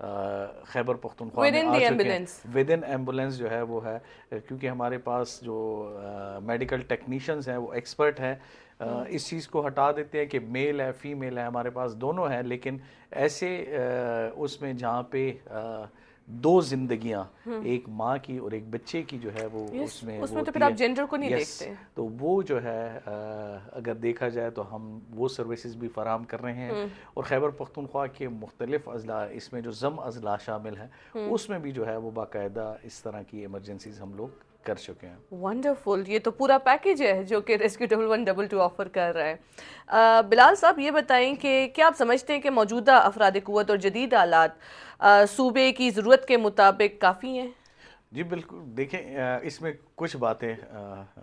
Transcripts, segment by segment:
خیبر پختونخوا میں Within a the چکے ہیں. ambulance. ود ان ایمبولینس جو ہے وہ ہے, کیونکہ ہمارے پاس جو میڈیکل ٹیکنیشینز ہیں وہ ایکسپرٹ ہیں. اس چیز کو ہٹا دیتے ہیں کہ میل ہے فیمیل ہے, ہمارے پاس دونوں ہیں, لیکن ایسے اس میں جہاں پہ دو زندگیاں, ایک ماں کی اور ایک بچے کی جو ہے وہ اس میں وہ تو پھر ہوتی ہے. آپ جینڈر کو نہیں یس, دیکھتے. تو وہ جو ہے اگر دیکھا جائے تو ہم وہ سروسز بھی فراہم کر رہے ہیں. اور خیبر پختونخوا کے مختلف اضلاع, اس میں جو ضم اضلاع شامل ہیں, اس میں بھی جو ہے وہ باقاعدہ اس طرح کی ایمرجنسیز ہم لوگ کر چکے ہیں. ونڈرفل, یہ تو پورا پیکیج ہے جو کہ ریسکیو 1122 آفر کر رہا ہے. بلال صاحب یہ بتائیں کہ کیا آپ سمجھتے ہیں کہ موجودہ افراد قوت اور جدید آلات صوبے کی ضرورت کے مطابق کافی ہیں؟ جی بالکل, دیکھیں اس میں کچھ باتیں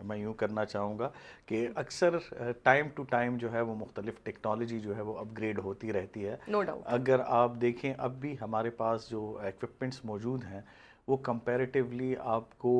میں یوں کرنا چاہوں گا کہ اکثر ٹائم ٹو ٹائم جو ہے وہ مختلف ٹیکنالوجی جو ہے وہ اپ گریڈ ہوتی رہتی ہے. No doubt. اگر آپ دیکھیں اب بھی ہمارے پاس جو ایکوپمنٹس موجود ہیں وہ کمپیریٹیولی آپ کو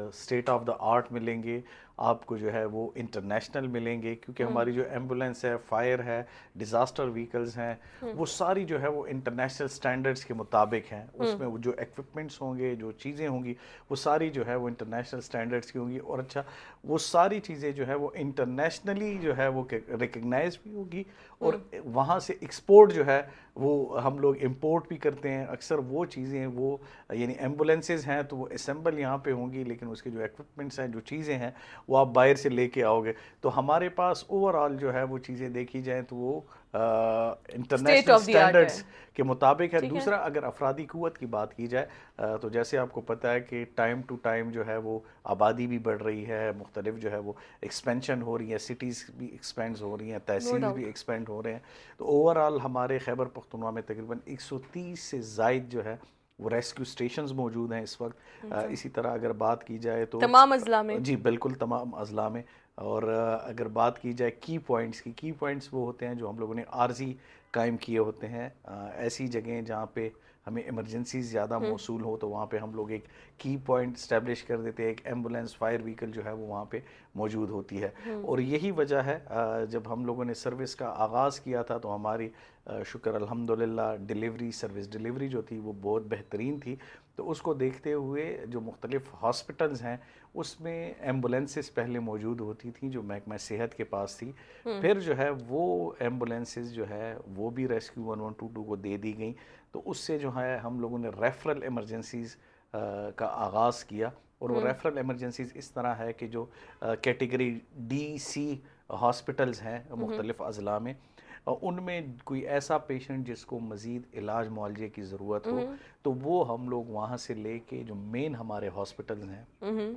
اسٹیٹ آف دا آرٹ ملیں گے, آپ کو جو ہے وہ انٹرنیشنل ملیں گے, کیونکہ ہماری جو ایمبولینس ہے, فائر ہے, ڈیزاسٹر وہیکلز ہیں, وہ ساری جو ہے وہ انٹرنیشنل سٹینڈرڈز کے مطابق ہیں. اس میں وہ جو ایکوپمنٹس ہوں گے, جو چیزیں ہوں گی, وہ ساری جو ہے وہ انٹرنیشنل سٹینڈرڈز کی ہوں گی. اور اچھا, وہ ساری چیزیں جو ہے وہ انٹرنیشنلی جو ہے وہ ریکگنائز بھی ہوگی, اور وہاں سے ایکسپورٹ جو ہے وہ ہم لوگ امپورٹ بھی کرتے ہیں. اکثر وہ چیزیں وہ یعنی ایمبولینسز ہیں تو وہ اسمبل یہاں پہ ہوں گی, لیکن اس کے جو ایکوپمنٹس ہیں, جو چیزیں ہیں, وہ آپ باہر سے لے کے آؤ گے. تو ہمارے پاس اوور آل جو ہے وہ چیزیں دیکھی جائیں تو وہ state international of the art ہے. سٹینڈرڈز کے مطابق ہے. ٹھیک ہے. دوسرا, اگر افرادی قوت کی بات کی جائے تو جیسے آپ کو پتہ ہے کہ ٹائم ٹو ٹائم جو ہے وہ آبادی بھی بڑھ رہی ہے, مختلف جو ہے وہ ایکسپینشن ہو رہی ہے, سٹیز بھی ایکسپینڈ ہو رہی ہیں, تحصیل بھی ایکسپینڈ ہو رہے ہیں. تو اوور آل ہمارے خیبر پختونخوا میں تقریباً 130 سے زائد جو ہے وہ ریسکیو سٹیشنز موجود ہیں اس وقت. اسی طرح اگر بات کی جائے تو تمام اضلاع میں. جی بالکل, تمام اضلاع میں. اور اگر بات کی جائے کی پوائنٹس وہ ہوتے ہیں جو ہم لوگوں نے عارضی قائم کیے ہوتے ہیں. ایسی جگہیں جہاں پہ ہمیں ایمرجنسیز زیادہ موصول ہو تو وہاں پہ ہم لوگ ایک کی پوائنٹ اسٹیبلش کر دیتے ہیں, ایک ایمبولینس فائر وہیکل جو ہے وہ وہاں پہ موجود ہوتی ہے. اور یہی وجہ ہے جب ہم لوگوں نے سروس کا آغاز کیا تھا تو ہماری شکر الحمدللہ سروس ڈیلیوری جو تھی وہ بہت بہترین تھی. تو اس کو دیکھتے ہوئے جو مختلف ہاسپٹلز ہیں اس میں ایمبولینسز پہلے موجود ہوتی تھیں جو محکمہ صحت کے پاس تھی. پھر جو ہے وہ ایمبولینسز جو ہے وہ بھی ریسکیو 1122 کو دے دی گئیں. تو اس سے جو ہے ہم لوگوں نے ریفرل ایمرجنسیز کا آغاز کیا. اور وہ ریفرل ایمرجنسیز اس طرح ہے کہ جو کیٹیگری ڈی سی ہاسپٹلز ہیں مختلف اضلاع میں, ان میں کوئی ایسا پیشنٹ جس کو مزید علاج معالجے کی ضرورت ہو تو وہ ہم لوگ وہاں سے لے کے جو مین ہمارے ہاسپٹلز ہیں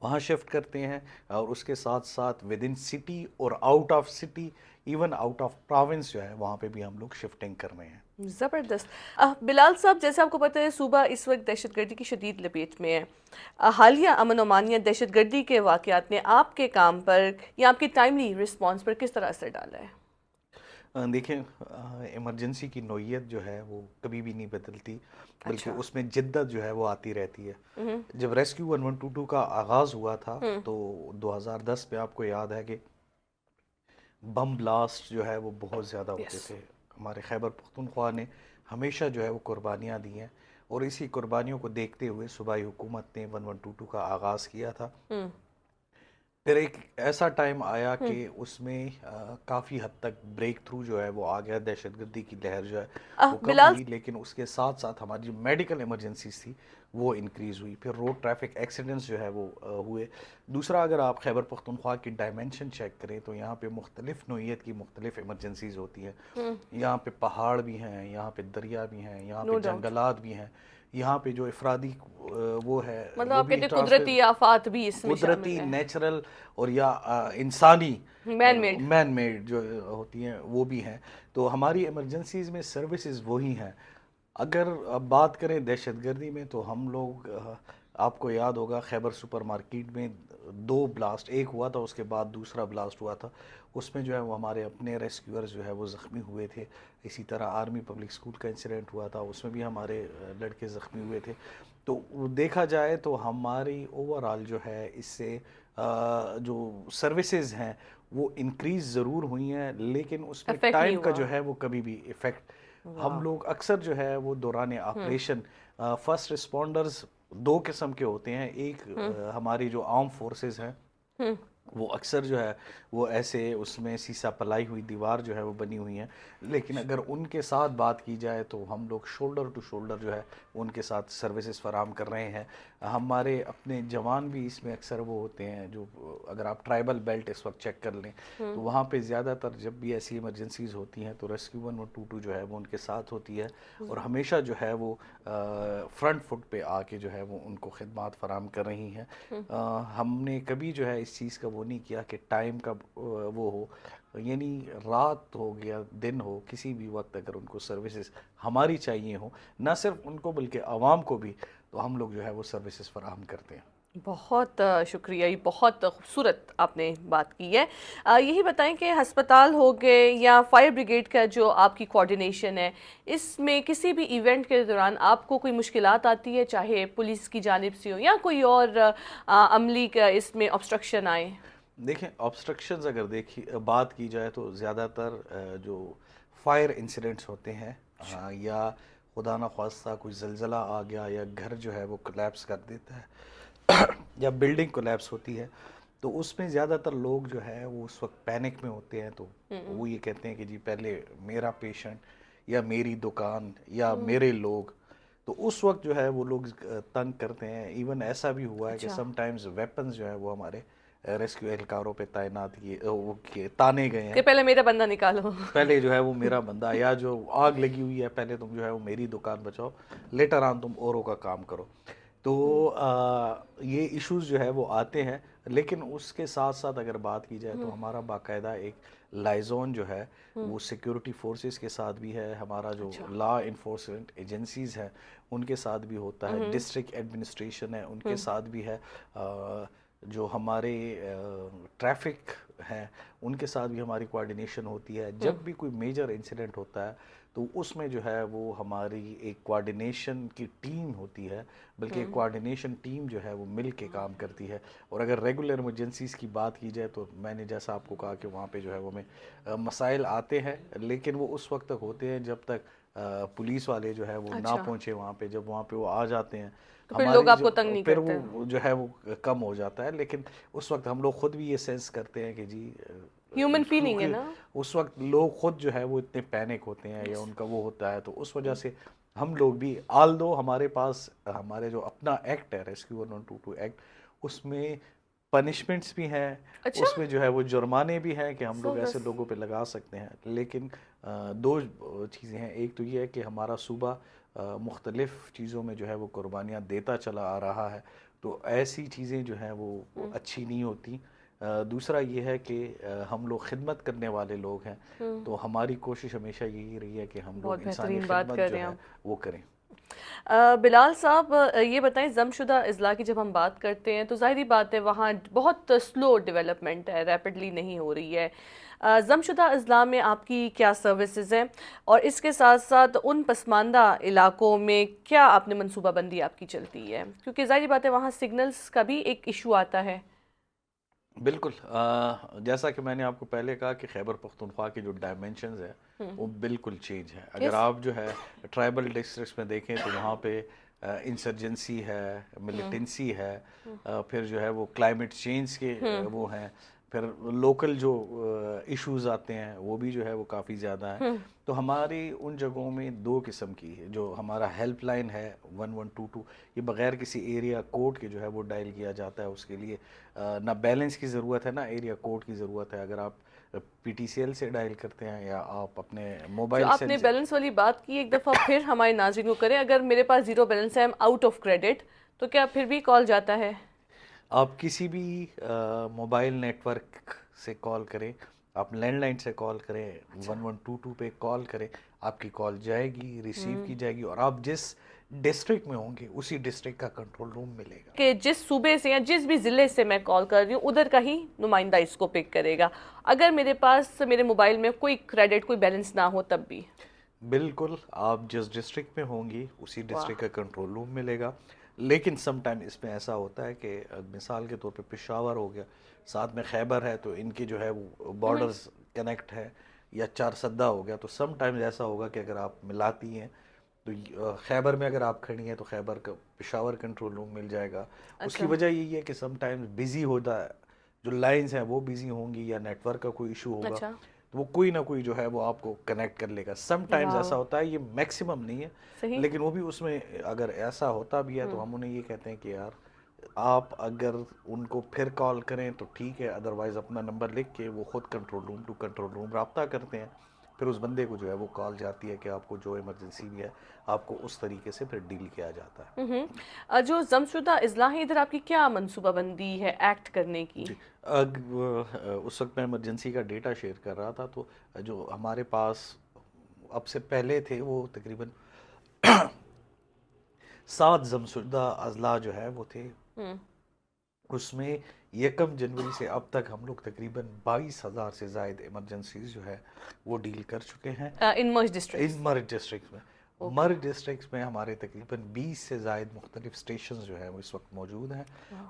وہاں شفٹ کرتے ہیں. اور اس کے ساتھ ساتھ ود ان سٹی اور out of city, even out of province جو ہے وہاں پہ بھی ہم لوگ شفٹنگ کر رہے ہیں. زبردست. بلال صاحب, جیسے آپ کو پتہ ہے صوبہ اس وقت دہشت گردی کی شدید لپیٹ میں ہے. حالیہ امن و امانیت دہشت گردی کے واقعات نے آپ کے کام پر یا آپ کی ٹائملی رسپانس پر کس طرح اثر ڈالا ہے؟ دیکھیں, ایمرجنسی کی نوعیت جو ہے وہ کبھی بھی نہیں بدلتی, بلکہ اس میں جدت جو ہے وہ آتی رہتی ہے. جب ریسکیو 1122 کا آغاز ہوا تھا تو 2010 میں آپ کو یاد ہے کہ بم بلاسٹ جو ہے وہ بہت زیادہ ہوتے تھے. ہمارے خیبر پختونخوا نے ہمیشہ جو ہے وہ قربانیاں دی ہیں, اور اسی قربانیوں کو دیکھتے ہوئے صوبائی حکومت نے 1122 کا آغاز کیا تھا. پھر ایک ایسا ٹائم آیا کہ اس میں کافی حد تک بریک تھرو جو ہے وہ آ گیا, دہشت گردی کی لہر جو ہے وہ کم ہوئی, لیکن اس کے ساتھ ساتھ ہماری جو میڈیکل ایمرجنسیز تھی وہ انکریز ہوئی. پھر روڈ ٹریفک ایکسیڈنٹس جو ہے وہ ہوئے. دوسرا, اگر آپ خیبر پختونخوا کی ڈائمنشن چیک کریں تو یہاں پہ مختلف نوعیت کی مختلف ایمرجنسیز ہوتی ہیں. یہاں پہ پہاڑ بھی ہیں, یہاں پہ دریا بھی ہیں, یہاں پہ جنگلات بھی ہیں, یہاں پہ جو افرادی وہ ہے مطلب وہ آپ بھی کہتے ہیں قدرتی آفات بھی اس میں قدرتی, شامل ہیں, نیچرل اور یا انسانی مین میڈ جو ہوتی ہیں وہ بھی ہیں. تو ہماری ایمرجنسیز میں سروسز وہی ہیں. اگر اب بات کریں دہشت گردی میں تو ہم لوگ, آپ کو یاد ہوگا خیبر سپر مارکیٹ میں 2 بلاسٹ, ایک ہوا تھا اس کے بعد دوسرا بلاسٹ ہوا تھا. اس میں جو ہے وہ ہمارے اپنے ریسکیورز جو ہے وہ زخمی ہوئے تھے. اسی طرح آرمی پبلک اسکول کا انسیڈنٹ ہوا تھا, اس میں بھی ہمارے لڑکے زخمی ہوئے تھے. تو دیکھا جائے تو ہماری اوور آل جو ہے اس سے جو سروسز ہیں وہ انکریز ضرور ہوئی ہیں, لیکن اس میں ٹائم کا جو ہے وہ کبھی بھی ایفیکٹ ہم لوگ اکثر جو ہے وہ دوران آپریشن فرسٹ رسپونڈرز دو قسم کے ہوتے ہیں. ایک ہماری جو آرم فورسز ہیں وہ اکثر جو ہے وہ ایسے اس میں سیسا پلائی ہوئی دیوار جو ہے وہ بنی ہوئی ہیں, لیکن اگر ان کے ساتھ بات کی جائے تو ہم لوگ شولڈر ٹو شولڈر جو ہے ان کے ساتھ سروسز فراہم کر رہے ہیں. ہمارے اپنے جوان بھی اس میں اکثر وہ ہوتے ہیں جو, اگر آپ ٹرائبل بیلٹ اس وقت چیک کر لیں تو وہاں پہ زیادہ تر جب بھی ایسی ایمرجنسیز ہوتی ہیں تو ریسکیو 122 جو ہے وہ ان کے ساتھ ہوتی ہے, اور ہمیشہ جو ہے وہ فرنٹ فٹ پہ آ کے جو ہے وہ ان کو خدمات فراہم کر رہی ہیں. ہم نے کبھی جو ہے اس چیز کا وہ نہیں کیا کہ ٹائم کا وہ ہو, یعنی رات ہو گیا دن ہو کسی بھی وقت اگر ان کو سروسز ہماری چاہیے ہوں, نہ صرف ان کو بلکہ عوام کو بھی, تو ہم لوگ جو ہے وہ سروسز فراہم کرتے ہیں. بہت شکریہ, یہ بہت خوبصورت آپ نے بات کی ہے. یہی بتائیں کہ ہسپتال ہو گئے یا فائر بریگیڈ کا جو آپ کی کوارڈینیشن ہے, اس میں کسی بھی ایونٹ کے دوران آپ کو کوئی مشکلات آتی ہے, چاہے پولیس کی جانب سے ہو یا کوئی اور عملی کا اس میں obstruction آئے؟ دیکھیں آبسٹرکشنز اگر بات کی جائے تو زیادہ تر جو فائر انسیڈنٹس ہوتے ہیں یا خدا نخواستہ کوئی زلزلہ آ گیا یا گھر جو ہے وہ کولیپس کر دیتا ہے یا بلڈنگ کولیپس ہوتی ہے, تو اس میں زیادہ تر لوگ جو ہے وہ اس وقت پینک میں ہوتے ہیں. تو وہ یہ کہتے ہیں کہ جی پہلے میرا پیشنٹ یا میری دکان یا میرے لوگ, تو اس وقت جو ہے وہ لوگ تنگ کرتے ہیں. ایون ایسا بھی ہوا ہے کہ سم ٹائمز ویپنز جو ہے وہ ہمارے ریسکیو اہلکاروں پہ تعینات تانے گئے ہیں کہ پہلے میرا بندہ نکالو, پہلے جو ہے وہ میرا بندہ, یا جو آگ لگی ہوئی ہے پہلے تم جو ہے وہ میری دکان بچاؤ, لیٹر آن تم اوروں کا کام کرو. تو یہ ایشوز جو ہے وہ آتے ہیں, لیکن اس کے ساتھ ساتھ اگر بات کی جائے تو ہمارا باقاعدہ ایک لائزون جو ہے وہ سیکیورٹی فورسز کے ساتھ بھی ہے, ہمارا جو لا انفورسمنٹ ایجنسیز ہیں ان کے ساتھ بھی ہوتا ہے, ڈسٹرکٹ ایڈمنسٹریشن ہے ان کے ساتھ بھی ہے, جو ہمارے ٹریفک ہیں ان کے ساتھ بھی ہماری کوارڈینیشن ہوتی ہے. جب بھی کوئی میجر انسیڈنٹ ہوتا ہے تو اس میں جو ہے وہ ہماری ایک کوارڈینیشن کی ٹیم ہوتی ہے, بلکہ کوارڈینیشن ٹیم جو ہے وہ مل کے کام کرتی ہے. اور اگر ریگولر ایمرجنسیز کی بات کی جائے تو میں نے جیسا آپ کو کہا کہ وہاں پہ جو ہے وہ ہمیں مسائل آتے ہیں, لیکن وہ اس وقت تک ہوتے ہیں جب تک پولیس والے جو ہے وہ نہ پہنچے وہاں پہ. جب وہاں پہ وہ آ جاتے ہیں پھر لوگ آپ کو تنگ نہیں پھر کرتے, وہ جو ہے وہ کم ہو جاتا ہے. لیکن اس وقت ہم لوگ خود بھی یہ سینس کرتے ہیں کہ جی ہیومن فیلنگ ہے نا, اس وقت لوگ خود جو ہے وہ اتنے پینک ہوتے ہیں یا ان کا وہ ہوتا ہے, تو اس وجہ سے ہم لوگ بھی, آلدو ہمارے پاس ہمارے جو اپنا ایکٹ ہے ریسکیو 1122 ایکٹ, اس میں پنشمنٹس بھی ہیں, اس میں جو ہے وہ جرمانے بھی ہیں کہ ہم لوگ ایسے لوگوں پہ لگا سکتے ہیں. لیکن دو چیزیں ہیں, ایک تو یہ ہے کہ ہمارا صوبہ مختلف چیزوں میں جو ہے وہ قربانیاں دیتا چلا آ رہا ہے, تو ایسی چیزیں جو ہیں وہ اچھی نہیں ہوتی. دوسرا یہ ہے کہ ہم لوگ خدمت کرنے والے لوگ ہیں, تو ہماری کوشش ہمیشہ یہی رہی ہے کہ ہم لوگ انسانی خدمت جو ہے وہ کریں. بلال صاحب یہ بتائیں, ضم شدہ اضلاع کی جب ہم بات کرتے ہیں تو ظاہری بات ہے وہاں بہت سلو ڈیولپمنٹ ہے, ریپڈلی نہیں ہو رہی ہے. ضم شدہ اضلاع میں آپ کی کیا سروسز ہیں, اور اس کے ساتھ ساتھ ان پسماندہ علاقوں میں کیا آپ نے منصوبہ بندی آپ کی چلتی ہے, کیونکہ ظاہری بات ہے وہاں سگنلز کا بھی ایک ایشو آتا ہے. بالکل, جیسا کہ میں نے آپ کو پہلے کہا کہ خیبر پختونخوا کے جو ڈائمینشنز ہیں وہ بالکل چینج ہے. اگر آپ جو ہے ٹرائبل ڈسٹرکٹس میں دیکھیں تو وہاں پہ انسرجنسی ہے, ملیٹنسی ہے, پھر جو ہے وہ کلائمیٹ چینج کے وہ ہیں, پھر لوکل جو ایشوز آتے ہیں وہ بھی جو ہے وہ کافی زیادہ ہیں. تو ہماری ان جگہوں میں دو قسم کی ہے, جو ہمارا ہیلپ لائن ہے 1122, یہ بغیر کسی ایریا کوڈ کے جو ہے وہ ڈائل کیا جاتا ہے. اس کے لیے نہ بیلنس کی ضرورت ہے نہ ایریا کوڈ کی ضرورت ہے. اگر آپ پی ٹی سی ایل سے ڈائل کرتے ہیں یا آپ اپنے موبائل جو آپ نے بیلنس والی بات کی ایک دفعہ پھر ہمارے ناظرین کو کریں, اگر میرے پاس زیرو بیلنس ہے, آؤٹ آف کریڈٹ, تو کیا پھر بھی کال جاتا ہے؟ آپ کسی بھی موبائل نیٹ ورک سے کال کریں, آپ لینڈ لائن سے کال کریں, 1122 پہ کال کریں, آپ کی کال جائے گی, ریسیو کی جائے گی, اور آپ جس ڈسٹرکٹ میں ہوں گے اسی ڈسٹرکٹ کا کنٹرول روم ملے گا. کہ جس صوبے سے یا جس بھی ضلع سے میں کال کر رہی ہوں ادھر کا ہی نمائندہ اس کو پک کرے گا, اگر میرے پاس میرے موبائل میں کوئی کریڈٹ کوئی بیلنس نہ ہو تب بھی؟ بالکل, آپ جس ڈسٹرکٹ میں ہوں گی اسی ڈسٹرکٹ کا کنٹرول روم ملے گا. لیکن سم ٹائم اس میں ایسا ہوتا ہے کہ مثال کے طور پہ پشاور ہو گیا, ساتھ میں خیبر ہے, تو ان کے جو ہے وہ بارڈرز کنیکٹ ہے, یا چارسدہ ہو گیا. تو سم ٹائمز ایسا ہوگا کہ اگر آپ ملاتی ہیں تو خیبر میں اگر آپ کھڑی ہیں تو خیبر کا پشاور کنٹرول روم مل جائے گا. اس کی اچھا وجہ یہی ہے کہ سم ٹائمز بزی ہوتا ہے, جو لائنز ہیں وہ بزی ہوں گی یا نیٹ ورک کا کوئی ایشو ہوگا, اچھا تو وہ کوئی نہ کوئی جو ہے وہ آپ کو کنیکٹ کر لے گا. سم ٹائمز واو ایسا ہوتا ہے, یہ میکسیمم نہیں ہے, صحیح لیکن وہ بھی اس میں اگر ایسا ہوتا بھی ہے تو ہم انہیں یہ کہتے ہیں کہ یار آپ اگر ان کو پھر کال کریں تو ٹھیک ہے, ادروائز اپنا نمبر لکھ کے وہ خود control room to control room رابطہ کرتے ہیں, پھر اس بندے کو جو ہے وہ کال جاتی ہے کہ آپ کو جو ایمرجنسی بھی ہے آپ کو اس طریقے سے پھر ڈیل کیا جاتا ہے. جو ضم شدہ اضلاع ہیں ادھر آپ کی کیا منصوبہ بندی ہے ایکٹ کرنے کی؟ جی, اس وقت میں ایمرجنسی کا ڈیٹا شیئر کر رہا تھا, تو جو ہمارے پاس اب سے پہلے تھے وہ تقریباً 7 ضم شدہ اضلاع جو ہے وہ تھے. اس میں 1 جنوری سے اب تک ہم لوگ تقریباً 22,000 سے زائد ایمرجنسیز جو ہے وہ ڈیل کر چکے ہیں ان مرج ڈسٹرکٹس. ان مرج ڈسٹرکٹس میں. اوکے مرج ڈسٹرکٹس میں ہمارے تقریباً 20 سے زائد مختلف اسٹیشنز جو ہیں وہ اس وقت موجود ہیں,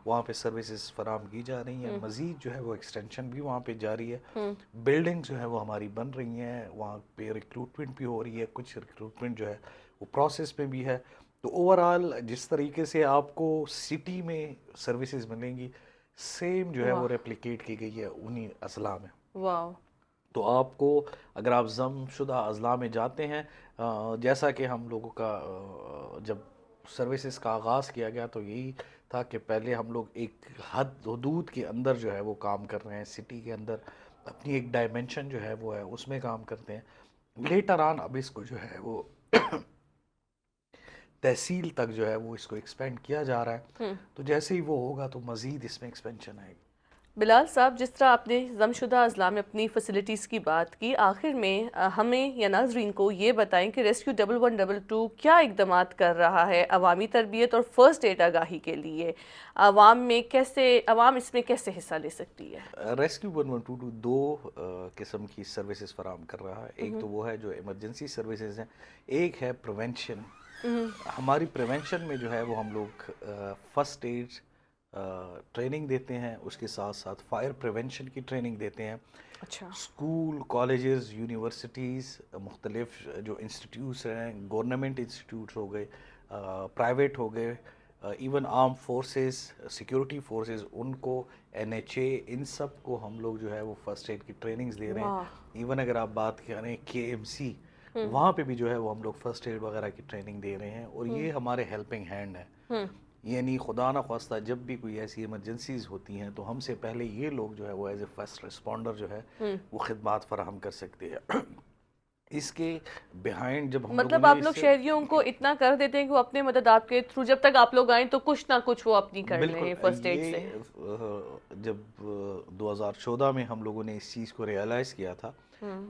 وہاں پہ سروسز فراہم کی جا رہی ہیں. مزید جو ہے وہ ایکسٹینشن بھی وہاں پہ جاری ہے, بلڈنگ جو ہے وہ ہماری بن رہی ہیں, وہاں پہ ریکروٹمنٹ بھی ہو رہی ہے, کچھ ریکروٹمنٹ جو ہے وہ پروسیس میں بھی ہے. تو اوورآل جس طریقے سے آپ کو سٹی میں سروسز ملیں گی سیم جو ہے وہ واہ ریپلیکیٹ کی گئی ہے انہی اضلاع میں. واو تو آپ کو اگر آپ ضم شدہ اضلاع میں جاتے ہیں, جیسا کہ ہم لوگوں کا جب سروسز کا آغاز کیا گیا تو یہی تھا کہ پہلے ہم لوگ ایک حدود کے اندر جو ہے وہ کام کر رہے ہیں, سٹی کے اندر اپنی ایک ڈائمنشن جو ہے وہ ہے اس میں کام کرتے ہیں. لیٹر آن اب اس کو جو ہے وہ تحصیل تک جو ہے وہ اس کو ایکسپینڈ کیا جا رہا ہے, تو جیسے ہی وہ ہوگا تو مزید اس میں ایکسپینشن آئے گی. بلال صاحب, جس طرح آپ نے ضم شدہ اضلاع میں اپنی فیسلٹیز کی بات کی, آخر میں ہمیں یا ناظرین کو یہ بتائیں کہ ریسکیو 1122 کیا اقدامات کر رہا ہے عوامی تربیت اور فرسٹ ایڈ آگاہی کے لیے, عوام اس میں کیسے حصہ لے سکتی ہے؟ ریسکیو 1122 2 قسم کی سروسز فراہم کر رہا ہے. ایک تو وہ ہے جو ایمرجنسی سروسز ہیں, ایک ہے پریونشن. ہماری پریونشن میں جو ہے وہ ہم لوگ فرسٹ ایڈ ٹریننگ دیتے ہیں, اس کے ساتھ ساتھ فائر پریونشن کی ٹریننگ دیتے ہیں. اچھا اسکول, کالجز, یونیورسٹیز, مختلف جو انسٹیٹیوٹس ہیں, گورنمنٹ انسٹیٹیوٹس ہو گئے, پرائیویٹ ہو گئے, even arm forces, security forces, ان کو NHA, ان سب کو ہم لوگ جو ہے وہ فرسٹ ایڈ کی ٹریننگز دے رہے ہیں. واہ ایون اگر آپ بات کریں KMC, وہاں پہ بھی جو ہے وہ ہم لوگ فرسٹ ایڈ وغیرہ کی ٹریننگ دے رہے ہیں, اور یہ ہمارے ہیلپنگ ہینڈ ہے. یعنی خدا نہ خواستہ جب بھی کوئی ایسی ایمرجنسیز ہوتی ہیں تو ہم سے پہلے یہ لوگ جو ہے وہ ایز اے فرسٹ رسپونڈر جو ہے وہ خدمات فراہم کر سکتے ہیں. اس کے بیہائنڈ جب ہم لوگوں مطلب نے آپ اس لوگ سے شہریوں کو اتنا کر دیتے ہیں کہ وہ اپنے مدد آپ کے تھرو جب تک آپ لوگ آئیں تو کچھ نہ کچھ وہ اپنی کر لیں بالکل, فرسٹ ایڈ سے. یہ جب 2014 میں ہم لوگوں نے اس چیز کو ریئلائز کیا تھا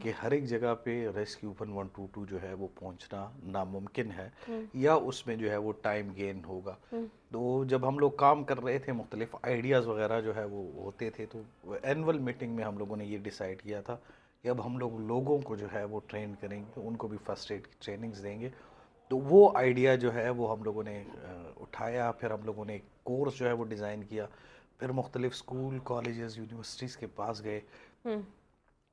کہ ہر ایک جگہ پہ ریسکیو 1122 جو ہے وہ پہنچنا ناممکن ہے, یا اس میں جو ہے وہ ٹائم گین ہوگا. تو جب ہم لوگ کام کر رہے تھے, مختلف آئیڈیاز وغیرہ جو ہے وہ ہوتے تھے, تو اینول میٹنگ میں ہم لوگوں نے یہ ڈیسائیڈ کیا تھا کہ اب ہم لوگ لوگوں کو جو ہے وہ ٹرین کریں گے, ان کو بھی فرسٹ ایڈ کی ٹریننگز دیں گے. تو وہ آئیڈیا جو ہے وہ ہم لوگوں نے اٹھایا, پھر ہم لوگوں نے ایک کورس جو ہے وہ ڈیزائن کیا, پھر مختلف اسکول, کالجز, یونیورسٹیز کے پاس گئے.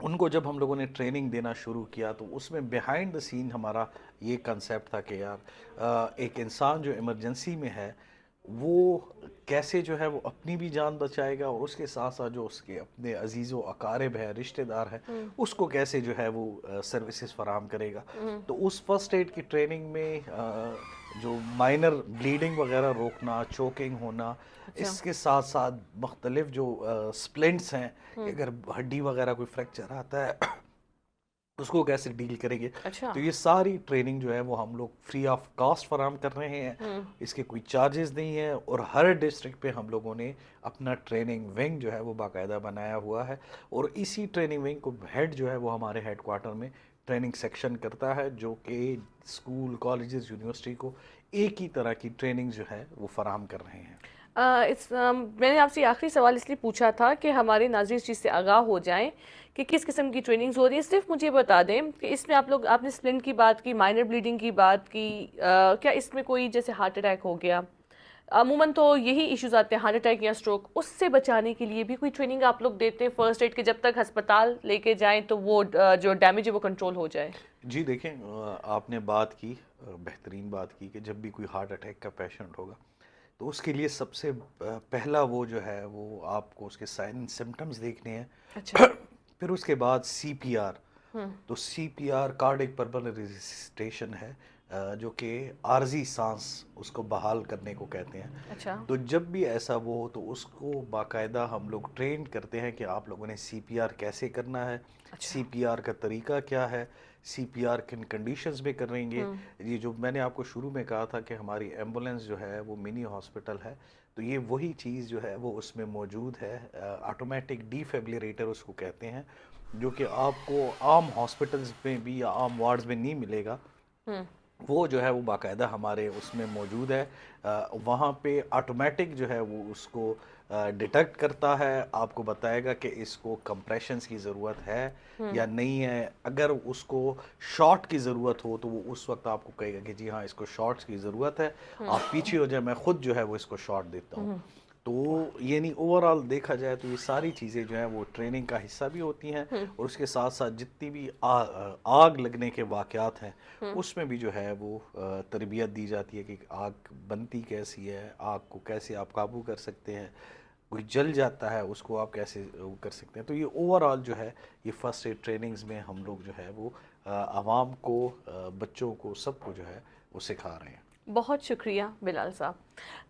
ان کو جب ہم لوگوں نے ٹریننگ دینا شروع کیا تو اس میں بیہائنڈ دا سین ہمارا یہ کنسیپٹ تھا کہ یار ایک انسان جو ایمرجنسی میں ہے وہ کیسے جو ہے وہ اپنی بھی جان بچائے گا, اور اس کے ساتھ ساتھ جو اس کے اپنے عزیز و اقارب ہیں, رشتہ دار ہیں, اس کو کیسے جو ہے وہ سروسز فراہم کرے گا. تو اس فرسٹ ایڈ کی ٹریننگ میں جو مائنر بلیڈنگ وغیرہ روکنا, چوکنگ ہونا, اس کے ساتھ ساتھ مختلف جو سپلنٹس ہیں, کہ اگر ہڈی وغیرہ کوئی فریکچر آتا ہے اس کو کیسے ڈیل کریں گے. اچھا تو یہ ساری ٹریننگ جو ہے وہ ہم لوگ فری آف کاسٹ فراہم کر رہے ہیں, اس کے کوئی چارجز نہیں ہیں, اور ہر ڈسٹرکٹ پہ ہم لوگوں نے اپنا ٹریننگ ونگ جو ہے وہ باقاعدہ بنایا ہوا ہے, اور اسی ٹریننگ ونگ کو ہیڈ جو ہے وہ ہمارے ہیڈ کوارٹر میں ٹریننگ سیکشن کرتا ہے, جو کہ اسکول, کالجز, یونیورسٹی کو ایک ہی طرح کی ٹریننگ جو ہے وہ فراہم کر رہے ہیں. میں نے آپ سے آخری سوال اس لیے پوچھا تھا کہ ہمارے ناظرین اس چیز سے آگاہ ہو جائیں کہ کس قسم کی ٹریننگز ہو رہی ہیں. صرف مجھے بتا دیں کہ اس میں آپ نے سپلنٹ کی بات کی, مائنر بلیڈنگ کی بات کی, کیا اس میں کوئی جیسے ہارٹ اٹیک ہو گیا عموماً تو یہی ایشوز آتے ہیں، ہارٹ اٹیک یا اسٹروک، اس سے بچانے کے لیے بھی کوئی ٹریننگ آپ لوگ دیتے ہیں فرسٹ ایڈ کے، جب تک ہسپتال لے کے جائیں تو وہ جو ڈیمیج ہے وہ کنٹرول ہو جائے؟ جی دیکھیں، آپ نے بات کی، بہترین بات کی کہ جب بھی کوئی ہارٹ اٹیک کا پیشنٹ ہوگا تو اس کے لیے سب سے پہلا وہ جو ہے وہ آپ کو اس کے سائن سمٹمز دیکھنے ہیں. اچھا. پھر اس کے بعد سی پی آر. تو سی پی آر کارڈک پلمونری ریسسٹیشن ہے، جو کہ عارضی سانس اس کو بحال کرنے کو کہتے ہیں. اچھا. تو جب بھی ایسا وہ ہو تو اس کو باقاعدہ ہم لوگ ٹرین کرتے ہیں کہ آپ لوگوں نے سی پی آر کیسے کرنا ہے، سی پی آر کا طریقہ کیا ہے، سی پی آر کن کنڈیشنز میں کریں گے. یہ جو میں نے آپ کو شروع میں کہا تھا کہ ہماری ایمبولینس جو ہے وہ منی ہاسپٹل ہے، تو یہ وہی چیز جو ہے وہ اس میں موجود ہے. آٹومیٹک ڈیفیبریلیٹر اس کو کہتے ہیں، جو کہ آپ کو عام ہاسپٹلز میں بھی یا عام وارڈز میں نہیں ملے گا. وہ جو ہے وہ باقاعدہ ہمارے اس میں موجود ہے. وہاں پہ آٹومیٹک جو ہے وہ اس کو ڈیٹیکٹ کرتا ہے، آپ کو بتائے گا کہ اس کو کمپریشنز کی ضرورت ہے یا نہیں ہے. اگر اس کو شاٹ کی ضرورت ہو تو وہ اس وقت آپ کو کہے گا کہ جی ہاں اس کو شاٹس کی ضرورت ہے، آپ پیچھے ہو جائے، میں خود جو ہے وہ اس کو شاٹ دیتا ہوں. تو یعنی اوور آل دیکھا جائے تو یہ ساری چیزیں جو ہیں وہ ٹریننگ کا حصہ بھی ہوتی ہیں، اور اس کے ساتھ ساتھ جتنی بھی آگ لگنے کے واقعات ہیں اس میں بھی جو ہے وہ تربیت دی جاتی ہے کہ آگ بنتی کیسی ہے، آگ کو کیسے آپ قابو کر سکتے ہیں، کوئی جل جاتا ہے اس کو آپ کیسے کر سکتے ہیں. تو یہ اوور آل جو ہے یہ فرسٹ ایڈ ٹریننگز میں ہم لوگ جو ہے وہ عوام کو، بچوں کو، سب کو جو ہے وہ سکھا رہے ہیں. بہت شکریہ بلال صاحب.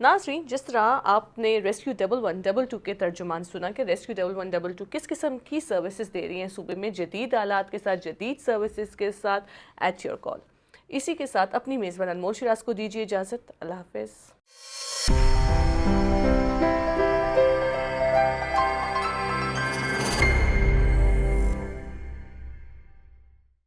ناظرین، جس طرح آپ نے ریسکیو 1122 کے ترجمان سنا کہ ریسکیو 1122 کس قسم کی سروسز دے رہی ہیں صوبے میں، جدید آلات کے ساتھ، جدید سروسز کے ساتھ، ایٹ یور کال. اسی کے ساتھ اپنی میزبان انمول شراز کو دیجیے اجازت. اللہ حافظ.